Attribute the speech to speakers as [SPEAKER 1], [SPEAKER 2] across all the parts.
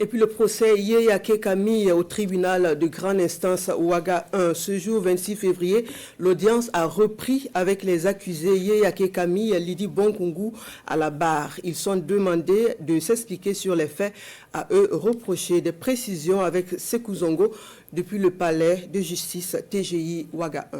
[SPEAKER 1] Et puis le procès Yeyake Camille au tribunal de grande instance Ouaga 1. Ce jour 26 février, l'audience a repris avec les accusés Yeyake Camille et Lydie Bonkungu à la barre. Ils sont demandés de s'expliquer sur les faits, à eux reprocher des précisions avec Sekou Zongo depuis le palais de justice TGI Ouaga 1.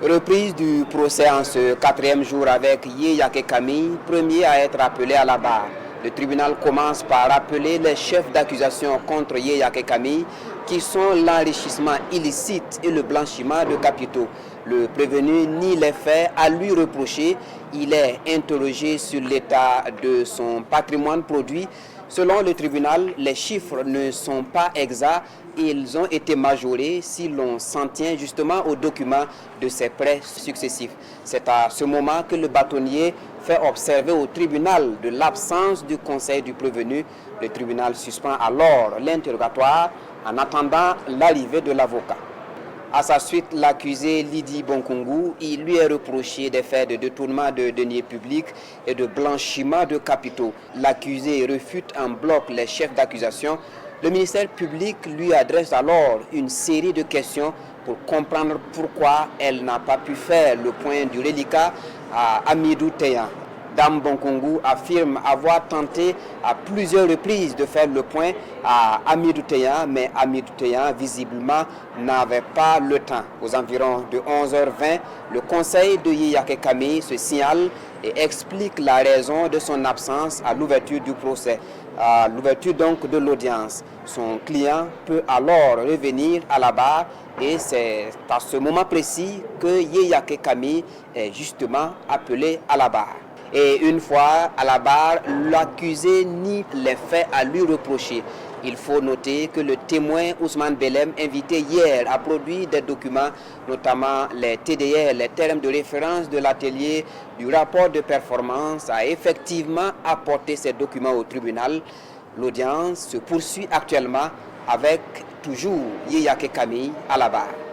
[SPEAKER 2] Reprise du procès en ce 4e jour avec Yeyake Camille, premier à être appelé à la barre. Le tribunal commence par appeler les chefs d'accusation contre Yeyake Camille, qui sont l'enrichissement illicite et le blanchiment de capitaux. Le prévenu nie les faits à lui reprocher. Il est interrogé sur l'état de son patrimoine produit. Selon le tribunal, les chiffres ne sont pas exacts. Ils ont été majorés si l'on s'en tient justement aux documents de ces prêts successifs. C'est à ce moment que le bâtonnier fait observer au tribunal de l'absence du conseil du prévenu. Le tribunal suspend alors l'interrogatoire en attendant l'arrivée de l'avocat. À sa suite, l'accusé Lydie Bonkungu, il lui est reproché des faits de détournement de deniers publics et de blanchiment de capitaux. L'accusé refute en bloc les chefs d'accusation. Le ministère public lui adresse alors une série de questions pour comprendre pourquoi elle n'a pas pu faire le point du reliquat à Amidou Teyan. Dame Bonkungu affirme avoir tenté à plusieurs reprises de faire le point à Amidou Teyan, mais Amidou Teyan visiblement n'avait pas le temps. Aux environs de 11h20, le conseil de Yeyake Camille se signale et explique la raison de son absence à l'ouverture du procès, à l'ouverture donc de l'audience. Son client peut alors revenir à la barre et c'est à ce moment précis que Yeyake Camille est justement appelé à la barre. Et une fois à la barre, l'accusé nie les faits à lui reprocher. Il faut noter que le témoin Ousmane Belem, invité hier, a produit des documents, notamment les TDR, les termes de référence de l'atelier du rapport de performance, a effectivement apporté ces documents au tribunal. L'audience se poursuit actuellement avec toujours Yeyake Camille à la barre.